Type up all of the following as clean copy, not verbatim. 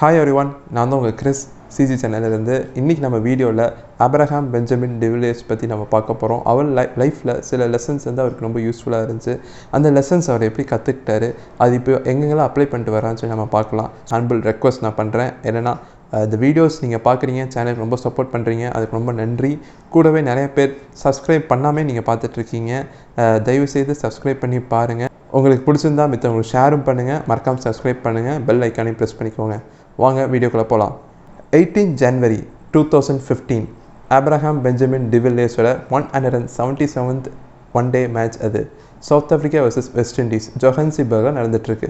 Hi everyone, நான் தான் உங்கள் கிறிஸ் சிசி சேனல்லேருந்து. இன்றைக்கி நம்ம வீடியோவில் ஆப்ரஹாம் பெஞ்சமின் டிவிலியர்ஸ் பற்றி நம்ம பார்க்க போகிறோம். அவர் லைஃப்பில் சில லெசன்ஸ் வந்து அவருக்கு ரொம்ப யூஸ்ஃபுல்லாக இருந்துச்சு. அந்த லெசன்ஸ் அவர் எப்படி கற்றுக்கிட்டாரு, அது இப்போ எங்கெங்கெல்லாம் அப்ளை பண்ணிட்டு வரான்னு சொல்லி நம்ம பார்க்கலாம். ஹம்பிள் ரெக்வஸ்ட் நான் பண்ணுறேன். என்னென்னா, இந்த வீடியோஸ் நீங்கள் பார்க்குறீங்க, சேனல் ரொம்ப சப்போர்ட் பண்ணுறீங்க, அதுக்கு ரொம்ப நன்றி. கூடவே நிறைய பேர் சப்ஸ்கிரைப் பண்ணாமே நீங்கள் பார்த்துட்ருக்கீங்க. தயவுசெய்து சப்ஸ்கிரைப் பண்ணி பாருங்கள். உங்களுக்கு பிடிச்சிருந்தா மித்தவங்களுக்கு ஷேரும் பண்ணுங்கள், மறக்காமல் சப்ஸ்கிரைப் பண்ணுங்கள், பெல் ஐக்கானையும் ப்ரெஸ் பண்ணிக்கோங்க. வாங்க வீடியோக்குள்ளே போகலாம். 18 ஜனவரி 2015 ஆப்ரஹாம் பெஞ்சமின் டிவிலியர்ஸோட 177th ஒன் டே மேட்ச். அது South Africa versus West Indies ஜொஹன்ஸ்பர்கில் நடந்துகிட்ருக்கு.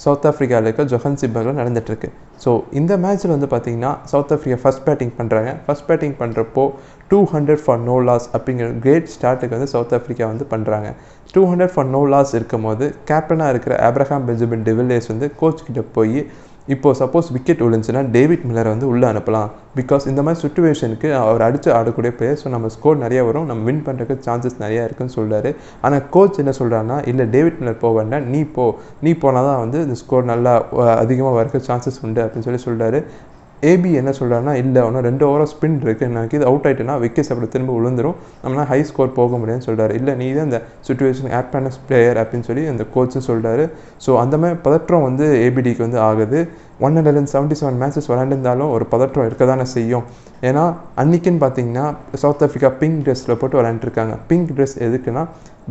சவுத் ஆஃப்ரிக்காவில் இருக்க ஜொஹன்ஸ்பர்கில் நடந்துகிட்ருக்கு. ஸோ இந்த மேட்ச்சில் வந்து பார்த்திங்கன்னா சவுத் ஆஃப்ரிக்கா ஃபஸ்ட் பேட்டிங் பண்ணுறாங்க. ஃபஸ்ட் பேட்டிங் பண்ணுறப்போ 200 ஃபார் நோ லாஸ் அப்படிங்கிற கிரேட் ஸ்டார்ட்டுக்கு வந்து சவுத் ஆஃப்ரிக்கா வந்து பண்ணுறாங்க. 200 ஃபார் நோ லாஸ் இருக்கும் போது கேப்டனாக இருக்கிற ஆப்ரஹாம் பெஞ்சமின் டிவிலியர்ஸ் வந்து கோச் கிட்ட போய், இப்போது சப்போஸ் விக்கெட் விழுந்துச்சுன்னா டேவிட் மில்லரை வந்து உள்ளே அனுப்பலாம். பிகாஸ் இந்த மாதிரி சுச்சுவேஷனுக்கு அவர் அடித்து ஆடக்கூடிய பிளேயர். ஸோ நம்ம ஸ்கோர் நிறையா வரும், நம்ம வின் பண்ணுறதுக்கு சான்சஸ் நிறையா இருக்குன்னு சொல்கிறாரு. ஆனால் கோச் என்ன சொல்கிறாருன்னா, இல்லை டேவிட் மில்லர் போக வேண்டாம், நீ போனால் தான் வந்து இந்த ஸ்கோர் நல்லா அதிகமாக வரக்கு சான்சஸ் உண்டு அப்படின்னு சொல்கிறாரு. ஏபி என்ன சொல்கிறாருன்னா, இல்லை ஒன்றும் 2 ஓவராக ஸ்பின் இருக்குது, எனக்கு இது அவுட் ஆகிட்டுனா விக்கெட்ஸ் அப்படி திரும்ப விழுந்துடும், நம்மளால் ஹை ஸ்கோர் போக முடியும்னு சொல்கிறாரு. இல்லை நீ தான் இந்த சுச்சுவேஷன் ஆப்டான பிளேயர் அப்படின்னு சொல்லி அந்த கோச்சும் சொல்கிறாரு. ஸோ அந்த மாதிரி பதற்றம் வந்து ஏபிடிக்கு வந்து ஆகுது. 177 மேட்சஸ் விளையாண்டிருந்தாலும் ஒரு பதற்றம் இருக்க தானே செய்யும். ஏன்னா அன்றைக்கின்னு பார்த்தீங்கன்னா சவுத் ஆஃப்ரிக்கா பிங்க் ட்ரெஸ்ஸில் போட்டு விளையாண்டுருக்காங்க. பிங்க் ட்ரெஸ் எதுக்குன்னா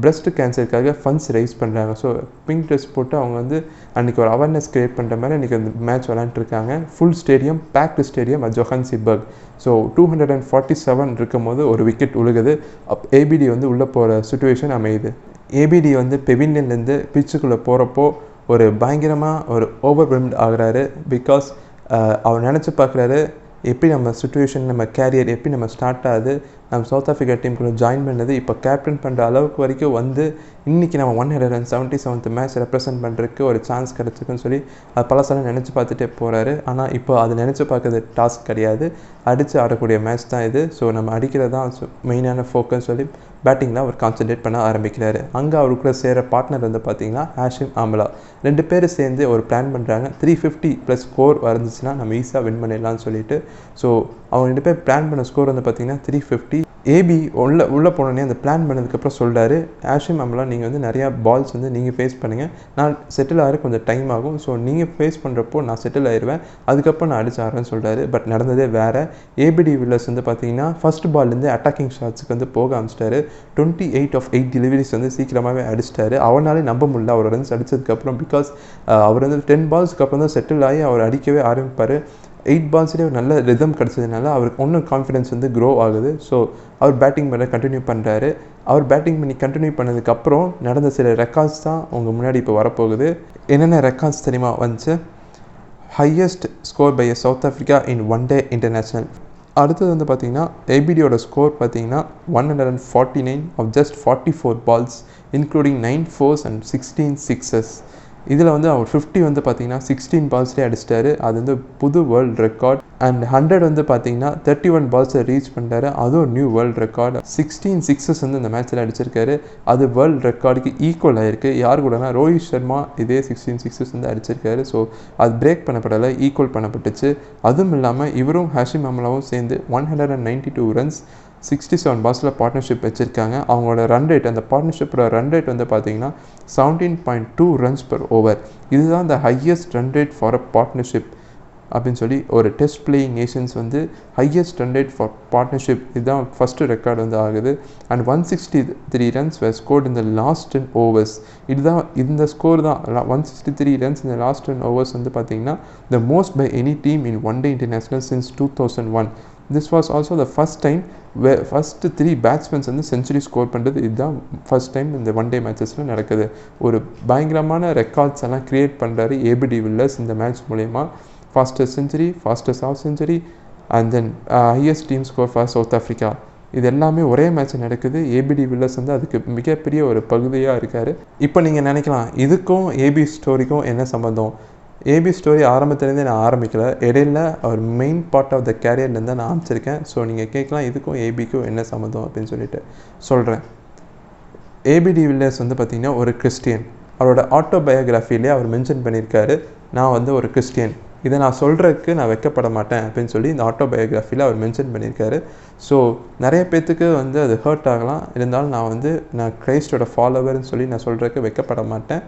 பிரெஸ்ட் கேன்சருக்காக ஃபண்ட்ஸ் ரைஸ் பண்ணுறாங்க. ஸோ பிங்க் ட்ரெஸ் போட்டு அவங்க வந்து அன்றைக்கி ஒரு அவேர்னஸ் க்ரியேட் பண்ணுற மாதிரி அன்றைக்கி அந்த மேட்ச் விளையாண்டுருக்காங்க. Full stadium, packed stadium at Johannesburg. So 247 இருக்கும் போது ஒரு விக்கெட் உழுகுது. ஏபிடி வந்து உள்ளே போகிற சுச்சுவேஷன் அமையுது. ஏபிடி வந்து பெவிலியன்லேருந்து பிச்சுக்குள்ளே போகிறப்போ ஒரு பயங்கரமாக ஒரு ஓவர்வெல்ம்ட் ஆகிறாரு. பிகாஸ் அவர் நினச்சி பார்க்குறாரு, எப்படி நம்ம சுச்சுவேஷன், நம்ம கேரியர் எப்படி நம்ம ஸ்டார்ட் ஆகுது, நம்ம சவுத் ஆஃப்ரிக்கா டீமுக்குள்ளே ஜாயின் பண்ணது, இப்போ கேப்டன் பண்ணுற அளவுக்கு வரைக்கும் வந்து இன்றைக்கி நம்ம 177th மேட்ச் ரெப்ரசென்ட் பண்ணுறதுக்கு ஒரு சான்ஸ் கிடச்சிருக்குன்னு சொல்லி அது பலசெல்லாம் நினச்சி பார்த்துட்டே போகிறாரு. ஆனால் இப்போ அது நினச்சி பார்க்குறது டாஸ்க் கிடையாது, அடித்து ஆடக்கூடிய மேட்ச் தான் இது. ஸோ நம்ம அடிக்கிறது தான் மெயினான ஃபோக்கஸ் சொல்லி பேட்டிங்கில் அவர் கான்சன்ட்ரேட் பண்ண ஆரம்பிக்கிறாரு. அங்கே அவருக்குள்ளே சேர பார்ட்னர் வந்து பார்த்திங்கன்னா ஹாஷிம் ஆம்லா. 2 பேர் சேர்ந்து ஒரு பிளான் பண்ணுறாங்க. 350+ ஸ்கோர் வந்துச்சுன்னா நம்ம ஈஸியாக வின் பண்ணிடலாம்னு சொல்லிட்டு. ஸோ அவங்க 2 பேர் பிளான் பண்ண ஸ்கோர் வந்து பார்த்திங்கன்னா 350. ஏபி உள்ளே போனோடனே அந்த பிளான் பண்ணதுக்கப்புறம் சொல்கிறாரு, ஹாஷிம் ஆம்லா நீங்கள் வந்து நிறையா பால்ஸ் வந்து நீங்கள் ஃபேஸ் பண்ணுங்கள், நான் செட்டில் ஆகிற கொஞ்சம் டைம் ஆகும், ஸோ நீங்கள் ஃபேஸ் பண்ணுறப்போ நான் செட்டில் ஆயிடுவேன், அதுக்கப்புறம் நான் அடிச்சு ஆடுறேன்னு சொல்கிறாரு. பட் நடந்ததே வேறு. ஏபிடி வில்லர்ஸ் வந்து பார்த்திங்கன்னா ஃபஸ்ட் பால்லேருந்து அட்டாக்கிங் ஷாட்ஸுக்கு வந்து போக ஆரம்பிச்சிட்டாரு. 28 of 8 டெலிவரிஸ் வந்து சீக்கிரமாகவே அடிச்சிட்டாரு. அவனாலே நம்ப முடியல அவர் ரன்ஸ் அடித்ததுக்கப்புறம். பிகாஸ் அவர் வந்து 10 பால்ஸ்க்கு அப்புறம் தான் செட்டில் ஆகி அவர் அடிக்கவே ஆரம்பிப்பார். 8 பால்ஸ்லேயே ஒரு நல்ல ரிதம் கிடச்சதுனால அவருக்கு இன்னும் கான்ஃபிடென்ஸ் வந்து க்ரோ ஆகுது. ஸோ அவர் பேட்டிங் பண்ண கண்டினியூ பண்ணுறாரு. அவர் பேட்டிங் பண்ணி கண்டினியூ பண்ணதுக்கப்புறம் நடந்த சில ரெக்கார்ட்ஸ் தான் உங்கள் முன்னாடி இப்போ வரப்போகுது. என்னென்ன ரெக்கார்ட்ஸ் தெரியுமா வந்துச்சு? Highest score by South Africa in one day international. அடுத்தது வந்து பார்த்திங்கன்னா ஏபிடியோட ஸ்கோர் பார்த்திங்கன்னா 149 of just 44 balls including 9 4s and 16 6s. இதில் வந்து அவர் 50 வந்து பார்த்திங்கன்னா 16 பால்ஸ்லேயே அடிச்சிட்டாரு. அது வந்து புது வேர்ல்டு ரெக்கார்ட். அண்ட் 100 வந்து பார்த்திங்கன்னா 31 பால்ஸை ரீச் பண்ணிட்டாரு. அதுவும் நியூ வேர்ல்டு ரெக்கார்டு. 16 6s வந்து இந்த மேட்ச்சில் அடிச்சிருக்காரு. அது வேர்ல்டு ரெக்கார்டுக்கு ஈக்குவல் ஆகிருக்கு. யார் கூடனா ரோஹித் சர்மா இதே 16 6s வந்து அடிச்சிருக்காரு. ஸோ அது பிரேக் பண்ணப்படலை, ஈக்குவல் பண்ணப்பட்டுச்சு. அதுவும் இல்லாமல் இவரும் ஹாஷிம் ஆம்லாவும் சேர்ந்து 192 ரன்ஸ் 67 பால்ஸில் பார்ட்னர்ஷிப் வச்சுருக்காங்க. அவங்களோட ரன் ரேட், அந்த பார்ட்னர்ஷிப்போட ரன் ரேட் வந்து பார்த்திங்கன்னா 17.2 runs per over. இதுதான் the highest run rate for a partnership அப்படின்னு சொல்லி ஒரு டெஸ்ட் பிளேயிங் நேஷன்ஸ் வந்து highest run rate for partnership இதுதான் ஃபஸ்ட்டு ரெக்கார்டு வந்து ஆகுது. And 163 runs were scored in the last 10 overs. இதுதான் இந்த ஸ்கோர் தான் 163 runs in the last 10 overs வந்து பார்த்திங்கன்னா the most by any team in one day international since 2001. This was also the first time where first 3 batsmen வந்து century score பண்ணுறது இதுதான் first time இந்த one day மேட்சஸில் நடக்குது. ஒரு பயங்கரமான ரெக்கார்ட்ஸ் எல்லாம் க்ரியேட் பண்ணுறாரு ஏபிடி வில்லர்ஸ் இந்த மேட்ச் மூலயமா. Fastest century, fastest of century and then highest team score for south Africa. இது எல்லாமே ஒரே மேட்ச் நடக்குது. ஏபிடி வில்லர்ஸ் வந்து அதுக்கு மிகப்பெரிய ஒரு பகுதியாக இருக்கார். இப்போ நீங்கள் நினைக்கலாம், இதுக்கும் ஏபி ஸ்டோரிக்கும் என்ன சம்மந்தம்? ஏபி ஸ்டோரி ஆரம்பத்துலேருந்தே நான் ஆரம்பிக்கலை, இடையில அவர் மெயின் பார்ட் ஆஃப் த கேரியர்லேருந்து நான் ஆரம்பிச்சிருக்கேன். ஸோ நீங்கள் கேட்கலாம் இதுக்கும் ஏபிக்கும் என்ன சம்மந்தம் அப்படின்னு சொல்லிட்டு சொல்கிறேன். ஏபிடி வில்லர்ஸ் வந்து பார்த்திங்கன்னா ஒரு கிறிஸ்டியன். அவரோட ஆட்டோபயோகிராஃபிலே அவர் மென்ஷன் பண்ணியிருக்காரு, நான் வந்து ஒரு கிறிஸ்டியன். இதை நான் சொல்கிறதுக்கு நான் வெட்கப்பட மாட்டேன் அப்படின்னு சொல்லி இந்த ஆட்டோபயோகிராஃபியில் அவர் மென்ஷன் பண்ணியிருக்காரு. ஸோ நிறைய பேர்த்துக்கு வந்து அது ஹர்ட் ஆகலாம். இருந்தாலும் நான் கிரைஸ்டோட ஃபாலோவர்னு சொல்லி நான் சொல்கிறதுக்கு வெட்கப்பட மாட்டேன்.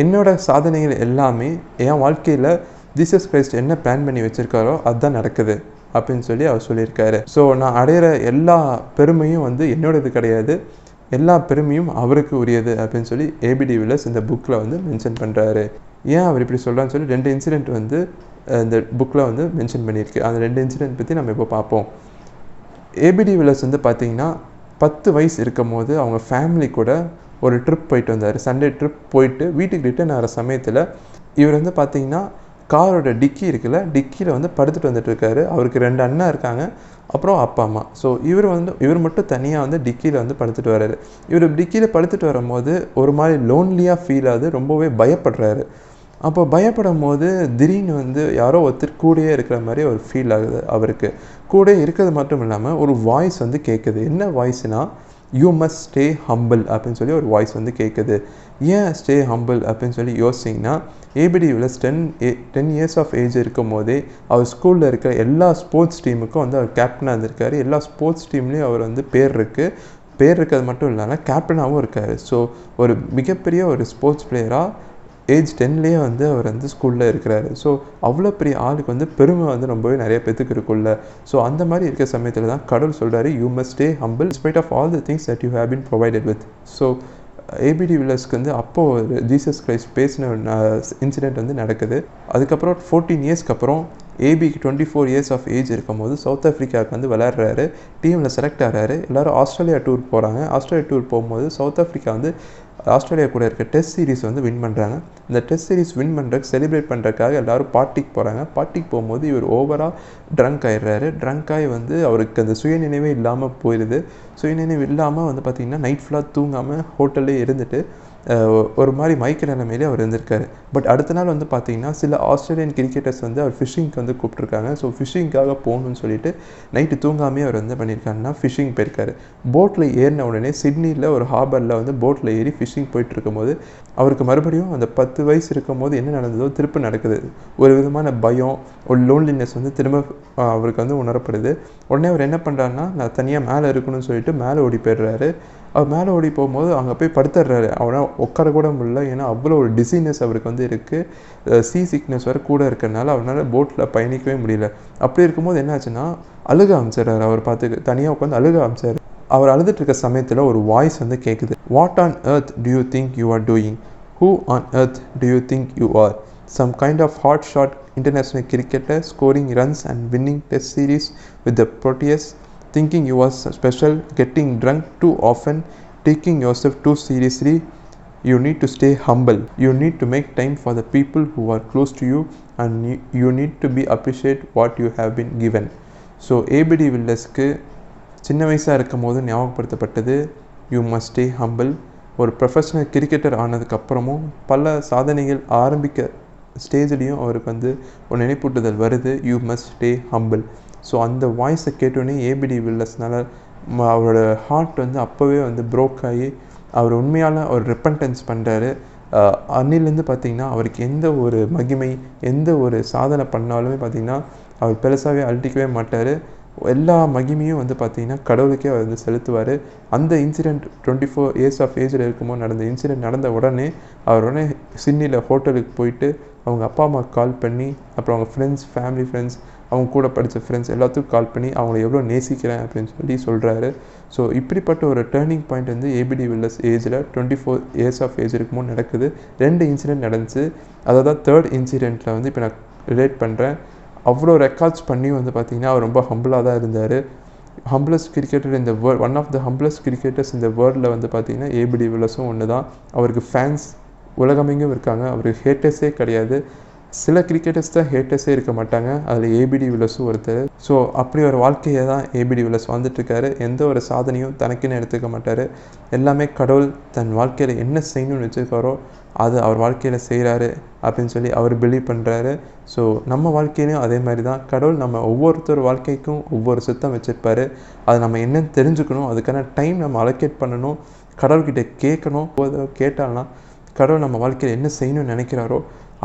என்னோடய சாதனைகள் எல்லாமே என் வாழ்க்கையில் ஜீசஸ் கிரைஸ்ட் என்ன பிளான் பண்ணி வச்சுருக்காரோ அதுதான் நடக்குது அப்படின்னு சொல்லி அவர் சொல்லியிருக்காரு. ஸோ நான் அடையிற எல்லா பெருமையும் வந்து என்னோடது கிடையாது, எல்லா பெருமையும் அவருக்கு உரியது அப்படின்னு சொல்லி ஏபிடி வில்லர்ஸ் இந்த புக்கில் வந்து மென்ஷன் பண்ணுறாரு. ஏன் அவர் இப்படி சொல்கிறான்னு சொல்லி 2 இன்சிடெண்ட் வந்து இந்த புக்கில் வந்து மென்ஷன் பண்ணியிருக்கு. அந்த 2 இன்சிடெண்ட் பற்றி நம்ம இப்போ பார்ப்போம். ஏபிடி வில்லர்ஸ் வந்து பார்த்திங்கன்னா 10 வயசு இருக்கும் போது அவங்க ஃபேமிலி கூட ஒரு ட்ரிப் போயிட்டு வந்தார். சண்டே ட்ரிப் போயிட்டு வீட்டுக்கு ரிட்டர்ன் ஆகிற சமயத்தில் இவர் வந்து பார்த்திங்கன்னா காரோட டிக்கி இருக்குல்ல, டிக்கியில் வந்து படுத்துட்டு வந்துட்டுருக்காரு. அவருக்கு 2 அண்ணா இருக்காங்க, அப்புறம் அப்பா அம்மா. ஸோ இவர் மட்டும் தனியாக வந்து டிக்கியில் வந்து படுத்துட்டு வர்றாரு. இவர் டிக்கியில் படுத்துட்டு வரும்போது ஒரு மாதிரி லோன்லியாக ஃபீல் ஆகுது, ரொம்பவே பயப்படுறாரு. அப்போ பயப்படும் போது திடீர்னு வந்து யாரோ ஒருத்தர் கூடயே இருக்கிற மாதிரி ஒரு ஃபீல் ஆகுது. அவருக்கு கூட இருக்கிறது மட்டும் இல்லாமல் ஒரு வாய்ஸ் வந்து கேட்குது. என்ன வாய்ஸ்னால், யூ மஸ்ட் ஸ்டே ஹம்பிள் அப்படின்னு சொல்லி ஒரு வாய்ஸ் வந்து கேட்குது. ஏன் ஸ்டே ஹம்பிள் அப்படின்னு சொல்லி யோசிச்சிங்கன்னா, ஏபிடி வில்லர்ஸ் 10 இயர்ஸ் ஆஃப் ஏஜ் இருக்கும் போதே அவர் ஸ்கூலில் இருக்கிற எல்லா ஸ்போர்ட்ஸ் டீமுக்கும் வந்து அவர் கேப்டனாக இருந்திருக்காரு. எல்லா ஸ்போர்ட்ஸ் டீம்லேயும் அவர் வந்து பேர் இருக்கிறது மட்டும் இல்லாமல் கேப்டனாகவும் இருக்கார். ஸோ ஒரு மிகப்பெரிய ஒரு ஸ்போர்ட்ஸ் பிளேயராக ஏஜ் 10லேயே வந்து அவர் வந்து ஸ்கூலில் இருக்கிறாரு. ஸோ அவ்வளோ பெரிய ஆளுக்கு வந்து பெருமை வந்து ரொம்பவே நிறைய பேத்துக்கு இருக்குல்ல. ஸோ அந்த மாதிரி இருக்கிற சமயத்தில் தான் கடவுள் சொல்கிறாரு, you must stay humble spite of all the things that you have been provided with. So ABD வில்லர்ஸ்க்கு வந்து அப்போது ஒரு ஜீசஸ் கிரைஸ்ட் பேசின இன்சிடெண்ட் வந்து நடக்குது. அதுக்கப்புறம் 14 இயர்ஸ்க்கு அப்புறம் ஏபிக்கு 24 இயர்ஸ் ஆஃப் ஏஜ் இருக்கும் போது சவுத் ஆஃப்ரிக்காவுக்கு வந்து விளையாடுறாரு. டீமில் செலக்ட் ஆகிறாரு. எல்லோரும் ஆஸ்திரேலியா டூர் போகிறாங்க. ஆஸ்திரேலியா டூர் போகும்போது சவுத் ஆஃப்ரிக்கா வந்து ஆஸ்திரேலியா கூட இருக்க டெஸ்ட் சீரிஸ் வந்து வின் பண்ணுறாங்க. இந்த டெஸ்ட் சீரிஸ் வின் பண்ணுறதுக்கு செலிப்ரேட் பண்ணுறதுக்காக எல்லோரும் பார்ட்டிக்கு போகிறாங்க. பார்ட்டிக்கு போகும்போது இவர் ஓவராக ட்ரங்க் ஆகிடுறாரு. ட்ரங்க் ஆகி வந்து அவருக்கு அந்த சுயநினைவே இல்லாமல் போயிடுது. சுயநினைவு இல்லாமல் வந்து பார்த்திங்கன்னா நைட் ஃபுல்லாக தூங்காமல் ஹோட்டல்லே இருந்துட்டு ஒரு மாதிரி மயக்க நிலைமையிலே அவர் இருந்திருக்காரு. பட் அடுத்த நாள் வந்து பார்த்திங்கன்னா சில ஆஸ்திரேலியன் கிரிக்கெட்டர்ஸ் வந்து அவர் ஃபிஷிங்க்கு வந்து கூப்பிட்ருக்காங்க. ஸோ ஃபிஷிங்காக போகணும்னு சொல்லிட்டு நைட்டு தூங்காமே அவர் வந்து பண்ணியிருக்காருன்னா ஃபிஷிங் போயிருக்காரு. போட்டில் ஏறின உடனே சிட்னியில் ஒரு ஹார்பரில் வந்து போட்டில் ஏறி ஃபிஷிங் போயிட்டு இருக்கும்போது அவருக்கு மறுபடியும் அந்த 10 வயசு இருக்கும் போது என்ன நடந்ததோ திருப்பி நடக்குது. ஒரு விதமான பயம், ஒரு லோன்லினஸ் வந்து திரும்ப அவருக்கு வந்து உணரப்படுது. உடனே அவர் என்ன பண்ணுறாருன்னா, நான் தனியாக மேலே இருக்கணும்னு சொல்லிட்டு மேலே ஓடி போயிடுறாரு. அவர் மேலே ஓடி போகும்போது அங்கே போய் படுத்துடுறாரு. அவனால் உட்கார கூட முடியல. ஏன்னா அவ்வளோ ஒரு டிசீனஸ் அவருக்கு வந்து இருக்குது. சிக்னஸ் வேறு கூட இருக்கிறனால அவரால் போட்டில் பயணிக்கவே முடியல. அப்படி இருக்கும்போது என்ன ஆச்சுன்னா, அழுக ஆரம்பிச்சிடுறாரு. அவர் பார்த்து தனியாக உட்காந்து அழுக ஆரம்பிச்சார். அவர் அழுதுட்டு இருக்க சமயத்தில் ஒரு வாய்ஸ் வந்து கேட்குது. What on earth to you think you are doing? Who on earth to you think you are? Some kind of hot shot international cricketer scoring runs and winning test series with the Proteas, thinking you was special, getting drunk too often, taking yourself too seriously. You need to stay humble. You need to make time for the people who are close to you, and you need to be appreciate what you have been given. So ABD வில்லர்ஸ்க்கு சின்ன வயசாக இருக்கும் போது ஞாபகப்படுத்தப்பட்டது you must stay humble. ஒரு professional cricketer ஆனதுக்கப்புறமும் பல சாதனைகள் ஆரம்பிக்க ஸ்டேஜ்லேயும் அவருக்கு வந்து ஒரு நினைப்பூட்டுதல் வருது, you must stay humble. So அந்த வாய்ஸை கேட்டோன்னே ஏபிடி வில்லர்ஸ்னால அவரோட ஹார்ட் வந்து அப்போவே வந்து ப்ரோக் ஆகி அவர் உண்மையான ஒரு ரெப்பன்டன்ஸ் பண்ணுறாரு. அன்னிலேருந்து பார்த்திங்கன்னா அவருக்கு எந்த ஒரு மகிமை, எந்த ஒரு சாதனை பண்ணாலுமே பார்த்திங்கன்னா அவர் பெருசாகவே அழட்டிக்கவே மாட்டார். எல்லா மகிமையும் வந்து பார்த்திங்கன்னா கடவுளுக்கே அவர் வந்து செலுத்துவார். அந்த இன்சிடெண்ட் 24 இயர்ஸ் ஆஃப் ஏஜில் இருக்கும்போது நடந்த இன்சிடெண்ட் நடந்த உடனே அவர் உடனே சிட்னியில் ஹோட்டலுக்கு போயிட்டு அவங்க அப்பா அம்மாவுக்கு கால் பண்ணி, அப்புறம் அவங்க ஃப்ரெண்ட்ஸ், ஃபேமிலி ஃப்ரெண்ட்ஸ், அவங்க கூட படித்த ஃப்ரெண்ட்ஸ் எல்லாத்துக்கும் கால் பண்ணி அவங்கள எவ்வளோ நேசிக்கிறேன் அப்படின்னு சொல்லி சொல்கிறாரு. ஸோ இப்படிப்பட்ட ஒரு டேர்னிங் பாயிண்ட் வந்து ஏபிடி வில்லர்ஸ் ஏஜில் 24 இயர்ஸ் ஆஃப் ஏஜ் இருக்கும்போது நடக்குது. 2 இன்சிடெண்ட் நடந்துச்சு. அதாவது 3rd இன்சிடெண்ட்டில் வந்து இப்போ நான் ரிலேட் பண்ணுறேன். அவ்வளோ ரெக்கார்ட்ஸ் பண்ணி வந்து பார்த்திங்கன்னா அவர் ரொம்ப ஹம்பிளாக தான் இருந்தார். ஹம்பிளஸ்ட் கிரிக்கெட்டர் இந்த world, one of the humblest cricketers இந்த வேர்ல்டில் வந்து பார்த்திங்கன்னா ஏபிடி வில்லர்ஸும் ஒன்று தான். அவருக்கு ஃபேன்ஸ் உலகமெங்கும் இருக்காங்க. அவருக்கு ஹேட்டர்ஸே கிடையாது. சில கிரிக்கெட்டர்ஸ் தான் ஹேட்டர்ஸே இருக்க மாட்டாங்க, அதில் ஏபிடி வில்லர்ஸும் ஒருத்தர். ஸோ அப்படி ஒரு வாழ்க்கையை தான் ஏபிடி வில்லர்ஸ் வந்துட்டுருக்காரு. எந்த ஒரு சாதனையும் தனக்குன்னு எடுத்துக்க மாட்டார். எல்லாமே கடவுள் தன் வாழ்க்கையில் என்ன செய்யணும்னு வச்சுருக்காரோ அது அவர் வாழ்க்கையில் செய்கிறாரு அப்படின்னு சொல்லி அவர் பிலீவ் பண்ணுறாரு. ஸோ நம்ம வாழ்க்கையிலையும் அதே மாதிரி தான். கடவுள் நம்ம ஒவ்வொருத்தர் வாழ்க்கைக்கும் ஒவ்வொரு சித்தம் வச்சுருப்பார். அது நம்ம என்னன்னு தெரிஞ்சுக்கணும். அதுக்கான டைம் நம்ம அலோகேட் பண்ணணும். கடவுள்கிட்ட கேட்கணும். கேட்டால்னா கடவுள் நம்ம வாழ்க்கையில் என்ன செய்யணும்னு நினைக்கிறாரோ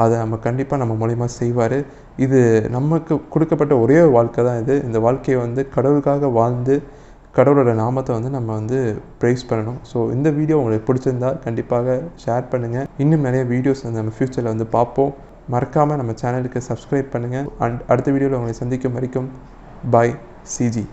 அதை நம்ம கண்டிப்பாக நம்ம மூலிமா செய்வார். இது நமக்கு கொடுக்கப்பட்ட ஒரே ஒரு வாழ்க்கை தான் இது. இந்த வாழ்க்கையை வந்து கடவுளுக்காக வாழ்ந்து கடவுளோட நாமத்தை வந்து நம்ம வந்து ப்ரைஸ் பண்ணணும். ஸோ இந்த வீடியோ உங்களுக்கு பிடிச்சிருந்தா கண்டிப்பாக ஷேர் பண்ணுங்கள். இன்னும் நிறைய வீடியோஸ் வந்து நம்ம ஃப்யூச்சரில் வந்து பார்ப்போம். மறக்காமல் நம்ம சேனலுக்கு சப்ஸ்கிரைப் பண்ணுங்கள். அடுத்த வீடியோவில் உங்களை சந்திக்கும் வரைக்கும் பாய் சிஜி.